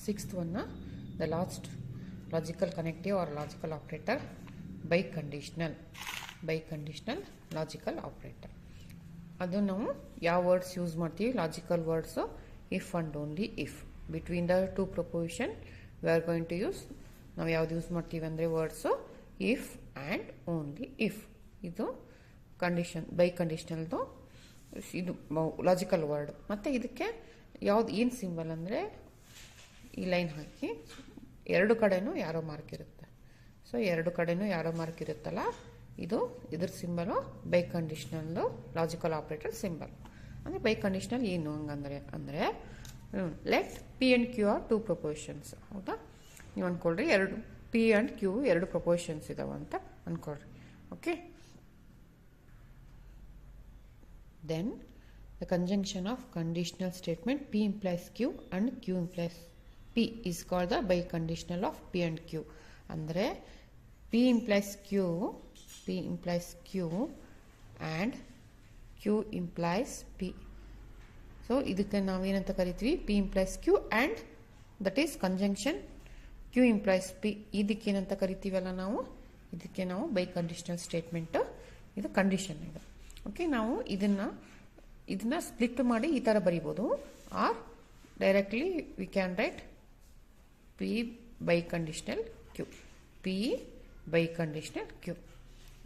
Sixth one, the last logical connective or logical operator, biconditional logical operator. ಅದು ನಾವು ಯಾವ words use ಮಾಡ್ತೀವಿ, logical words if and only if. Between the two proposition we are going to use, ನಾವು ಯಾವ್ದು use ಮಾಡ್ತೀವಿ ಅಂದರೆ words if and only if. ಇದು condition ಬೈಕಂಡೀಷನಲ್ದು ಇದು ಲಾಜಿಕಲ್ ವರ್ಡ್. ಮತ್ತು ಇದಕ್ಕೆ ಯಾವ್ದು ಏನು ಸಿಂಬಲ್ ಅಂದರೆ ಈ ಲೈನ್ ಹಾಕಿ ಎರಡು ಕಡೆನೂ ಯಾರೋ ಮಾರ್ಕ್ ಇರುತ್ತೆ. ಸೊ ಎರಡು ಕಡೆನೂ ಯಾರೋ ಮಾರ್ಕ್ ಇರುತ್ತಲ್ಲ, ಇದು ಇದ್ರ ಸಿಂಬಲು ಬೈಕಂಡೀಷನಲ್ದು ಲಾಜಿಕಲ್ ಆಪರೇಟರ್ ಸಿಂಬಲ್. ಅಂದರೆ ಬೈಕಂಡೀಷನಲ್ ಏನು ಹಂಗಂದರೆ ಅಂದರೆ let P and Q are two propositions. ಹೌದಾ, ನೀವು ಅಂದ್ಕೊಳ್ರಿ ಎರಡು ಪಿ ಆ್ಯಂಡ್ ಕ್ಯೂ ಎರಡು ಪ್ರಪೋಸಿಷನ್ಸ್ ಇದಾವೆ ಅಂತ ಅಂದ್ಕೊಳ್ರಿ. Okay, then the conjunction of conditional statement P implies Q and Q implies P is called the biconditional of P and Q. ಅಂದರೆ P implies Q and Q implies P. So ಇದಕ್ಕೆ ನಾವೇನಂತ ಕರಿತೀವಿ, P implies Q and that is conjunction Q implies P. ಇದಕ್ಕೇನಂತ ಕರಿತೀವಲ್ಲ ನಾವು, ಇದಕ್ಕೆ ನಾವು ಬೈಕಂಡೀಷನಲ್ statement, ಇದು condition ಇದು. ಓಕೆ, ನಾವು ಇದನ್ನ ಸ್ಪ್ಲಿಟ್ ಮಾಡಿ ಈ ಥರ ಬರಿಬೋದು, R directly we can write P biconditional Q. P biconditional Q.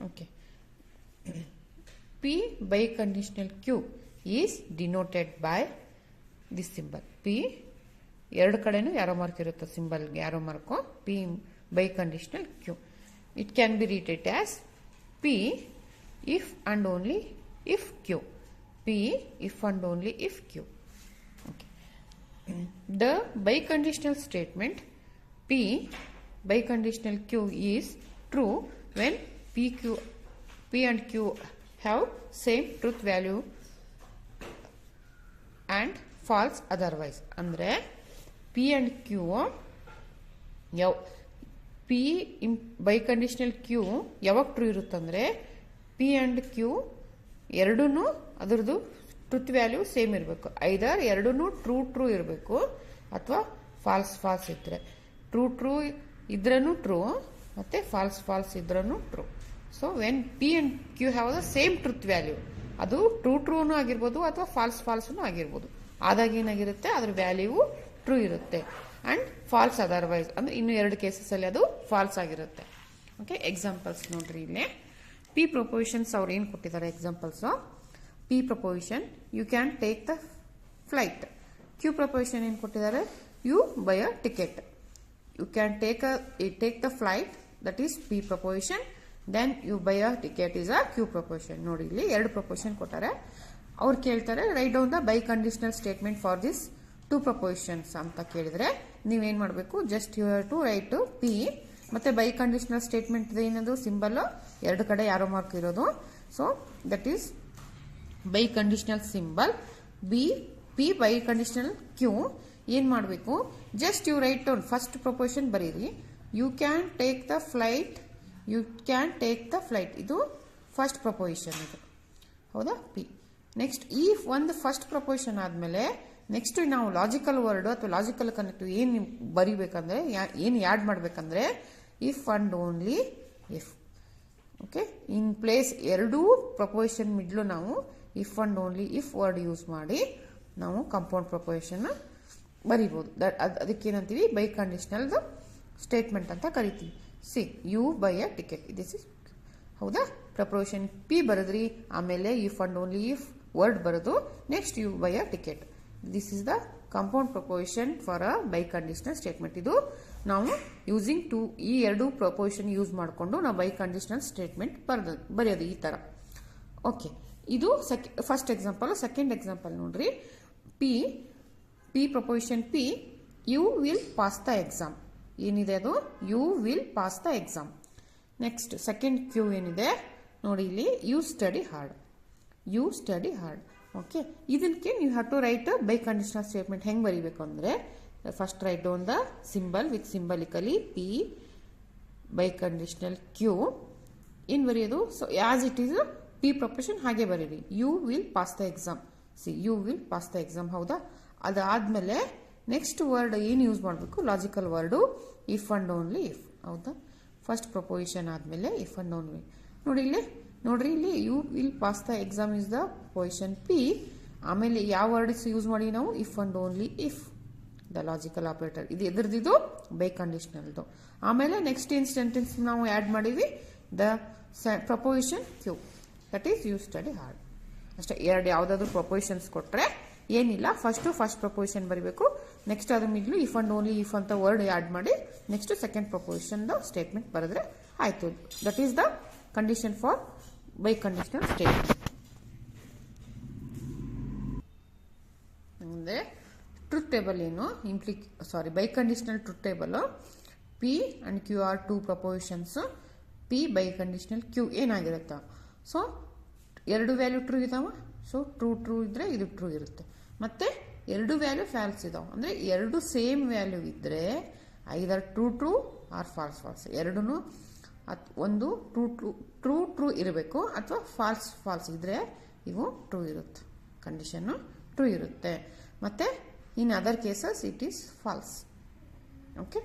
Okay. P biconditional Q is denoted by this symbol. P ಎರಡು ಕಡೆನೂ ಯಾರೋ ಮಾರ್ಕ್ ಇರುತ್ತೆ, ಸಿಂಬಲ್ಗೆ ಯಾರೋ mark. P biconditional Q. It can be written as P if and only if Q. P if and only if Q. Okay. The biconditional statement P biconditional Q is true when P and Q have same truth value and false otherwise. ಅಂದರೆ P and Q P biconditional Q ಯಾವಾಗ true ಇರುತ್ತಂದರೆ P and Q ಎರಡೂ ಅದರದ್ದು truth value same ಇರಬೇಕು. ಐದರ್ ಎರಡೂ true ಇರಬೇಕು ಅಥವಾ falls ಇದ್ದರೆ. True ಇದ್ರೂ ಟ್ರೂ ಮತ್ತು ಫಾಲ್ಸ್ ಇದ್ರೂ true. So when P and Q have the same truth value, ಅದು ಟ್ರೂನೂ ಆಗಿರ್ಬೋದು ಅಥವಾ ಫಾಲ್ಸ್ನೂ ಆಗಿರ್ಬೋದು, ಆದಾಗ ಏನಾಗಿರುತ್ತೆ ಅದ್ರ ವ್ಯಾಲ್ಯೂ ಟ್ರೂ ಇರುತ್ತೆ. ಆ್ಯಂಡ್ ಫಾಲ್ಸ್ ಅದರ್ವೈಸ್ ಅಂದರೆ ಇನ್ನು ಎರಡು ಕೇಸಸಲ್ಲಿ ಅದು ಫಾಲ್ಸ್ ಆಗಿರುತ್ತೆ. ಓಕೆ, ಎಕ್ಸಾಂಪಲ್ಸ್ ನೋಡ್ರಿ ಇಲ್ಲೇ. P ಪ್ರಪೋಸಿಷನ್ಸ್ ಅವ್ರು ಏನು ಕೊಟ್ಟಿದ್ದಾರೆ examples. P proposition you can take the flight. Q proposition ಏನು ಕೊಟ್ಟಿದ್ದಾರೆ, you buy a ticket. You can take the flight, that is P proposition. Then you buy a ticket is a Q proposition. ನೋಡಿ ಇಲ್ಲಿ ಎರಡು proposition ಕೊಟ್ಟಾರೆ. ಅವ್ರು ಕೇಳ್ತಾರೆ write down the biconditional statement for this two propositions ಅಂತ ಕೇಳಿದ್ರೆ ನೀವೇನು ಮಾಡಬೇಕು, just you have to write P ಮತ್ತೆ ಬೈಕಂಡೀಷನಲ್ ಸ್ಟೇಟ್ಮೆಂಟ್ ಏನದು ಸಿಂಬಲ್ ಎರಡು ಕಡೆ ಯಾರೋ ಮಾರ್ಕ್ ಇರೋದು. So that is biconditional symbol P biconditional Q. ಏನು ಮಾಡಬೇಕು, just you write down first proposition ಬರೀರಿ. You can take the flight, ಇದು ಫಸ್ಟ್ ಪ್ರಪೋಸಿಷನ್ ಇದು. ಹೌದಾ, P. ನೆಕ್ಸ್ಟ್ ಈ ಒಂದು ಫಸ್ಟ್ ಪ್ರಪೋಸಿಷನ್ ಆದಮೇಲೆ ನೆಕ್ಸ್ಟ್ ನಾವು ಲಾಜಿಕಲ್ ವರ್ಡ್ ಅಥವಾ ಲಾಜಿಕಲ್ ಕನೆಕ್ಟಿವ್ ಏನು ಬರಿಬೇಕಂದ್ರೆ, ಏನು ಆ್ಯಡ್ ಮಾಡಬೇಕಂದ್ರೆ if and only if. Okay, in place ಎರಡೂ ಪ್ರಪೋಸಿಷನ್ ಮಿಡ್ಲು ನಾವು if and only if word use ಮಾಡಿ ನಾವು ಕಂಪೌಂಡ್ ಪ್ರಪೋಸಿಷನ್ ಬರಿಬೋದು. ಅದಕ್ಕೇನಂತೀವಿ ಬೈಕಂಡೀಷನಲ್ದು ಸ್ಟೇಟ್ಮೆಂಟ್ ಅಂತ ಕರಿತೀವಿ. See you buy a ticket, this is. ಹೌದಾ, ಪ್ರಪೋಸಿಷನ್ P ಬರೆದ್ರಿ, ಆಮೇಲೆ if and only if word ಬರೋದು, next you buy a ticket. This is the compound proposition for a biconditional statement. ಇದು ನಾವು using to ಈ ಎರಡು ಪ್ರಪೋಸಿಷನ್ ಯೂಸ್ ಮಾಡಿಕೊಂಡು ನಾವು ಬೈಕಂಡೀಷನಲ್ ಸ್ಟೇಟ್ಮೆಂಟ್ ಬರೆಯೋದು ಈ ಥರ. ಓಕೆ, ಇದು ಫಸ್ಟ್ ಎಕ್ಸಾಂಪಲ್. ಸೆಕೆಂಡ್ ಎಕ್ಸಾಂಪಲ್ ನೋಡ್ರಿ. P proposition P, you will pass the exam. ಏನಿದೆ ಅದು, you will pass the exam. Next second Q ಏನಿದೆ ನೋಡಿ ಇಲ್ಲಿ, ಯು ಸ್ಟಡಿ ಹಾರ್ಡ್. ಓಕೆ, ಇದಕ್ಕೆ ನೀವು have to write biconditional statement ಹೆಂಗೆ ಬರೀಬೇಕು ಅಂದರೆ, first write down the symbol with symbolically P biconditional Q. ಏನು ಬರೆಯೋದು, so as it is P proposition ಹಾಗೆ ಬರೀರಿ. You will pass the exam. See you will pass the exam. ಹೌದಾ, ಅದಾದಮೇಲೆ next word ಏನು ಯೂಸ್ ಮಾಡಬೇಕು, logical word if and only if. ಹೌದಾ, first proposition ಆದಮೇಲೆ ಇಫ್ ಅಂಡ್ ಓನ್ಲಿ. ನೋಡ್ರಿ ಇಲ್ಲಿ you will pass the exam is the position P. ಆಮೇಲೆ ಯಾವ ವರ್ಡ್ಸ್ ಯೂಸ್ ಮಾಡಿ ನಾವು, if and only if, the logical operator. ಇದು ಎದ್ರದ್ದು, ಬೈ ಕಂಡೀಷನಲ್ದು. ಆಮೇಲೆ ನೆಕ್ಸ್ಟ್ ಇನ್ ಸೆಂಟೆನ್ಸ್ ನಾವು ಆ್ಯಡ್ ಮಾಡಿದ್ವಿ the proposition Q. That is you study hard. ಅಷ್ಟೇ. ಎರಡು ಯಾವುದಾದ್ರು ಪ್ರಪೋಸಿಷನ್ಸ್ ಕೊಟ್ಟರೆ ಏನಿಲ್ಲ, ಫಸ್ಟ್ ಪ್ರಪೋಸಿಷನ್ ಬರೀಬೇಕು. ನೆಕ್ಸ್ಟ್ ಅದ್ರ middle if and only if ಅಂತ ವರ್ಡ್ ಆ್ಯಡ್ ಮಾಡಿ ನೆಕ್ಸ್ಟ್ ಸೆಕೆಂಡ್ ಪ್ರಪೋಸಿಷನ್ದು ಸ್ಟೇಟ್ಮೆಂಟ್ ಬರೆದ್ರೆ ಆಯಿತು. That is the condition for biconditional statement. ಅಂದರೆ ಟ್ರೂತ್ ಟೇಬಲ್ ಏನು, biconditional truth table P and Q are two propositions. P biconditional Q ಏನಾಗಿರುತ್ತಾ, so ಎರಡು value true ಇದಾವ, so true ಇದ್ರೆ ಇದು ಟ್ರೂ ಇರುತ್ತೆ. ಮತ್ತೆ ಎರಡು ವ್ಯಾಲ್ಯೂ ಫ್ಯಾಲ್ಸ್ ಇದಾವೆ, ಅಂದರೆ ಎರಡು ಸೇಮ್ ವ್ಯಾಲ್ಯೂ ಇದ್ದರೆ ಐದರ್ ಟ್ರೂ ಆರ್ ಫಾಲ್ಸ್. ಎರಡೂ ಒಂದು ಟ್ರೂ ಇರಬೇಕು, ಅಥವಾ ಫಾಲ್ಸ್ ಇದ್ರೆ ಇವು ಟ್ರೂ ಇರುತ್ತೆ, ಕಂಡೀಷನ್ನು ಟ್ರೂ ಇರುತ್ತೆ. ಮತ್ತೆ in other cases it is false. Okay.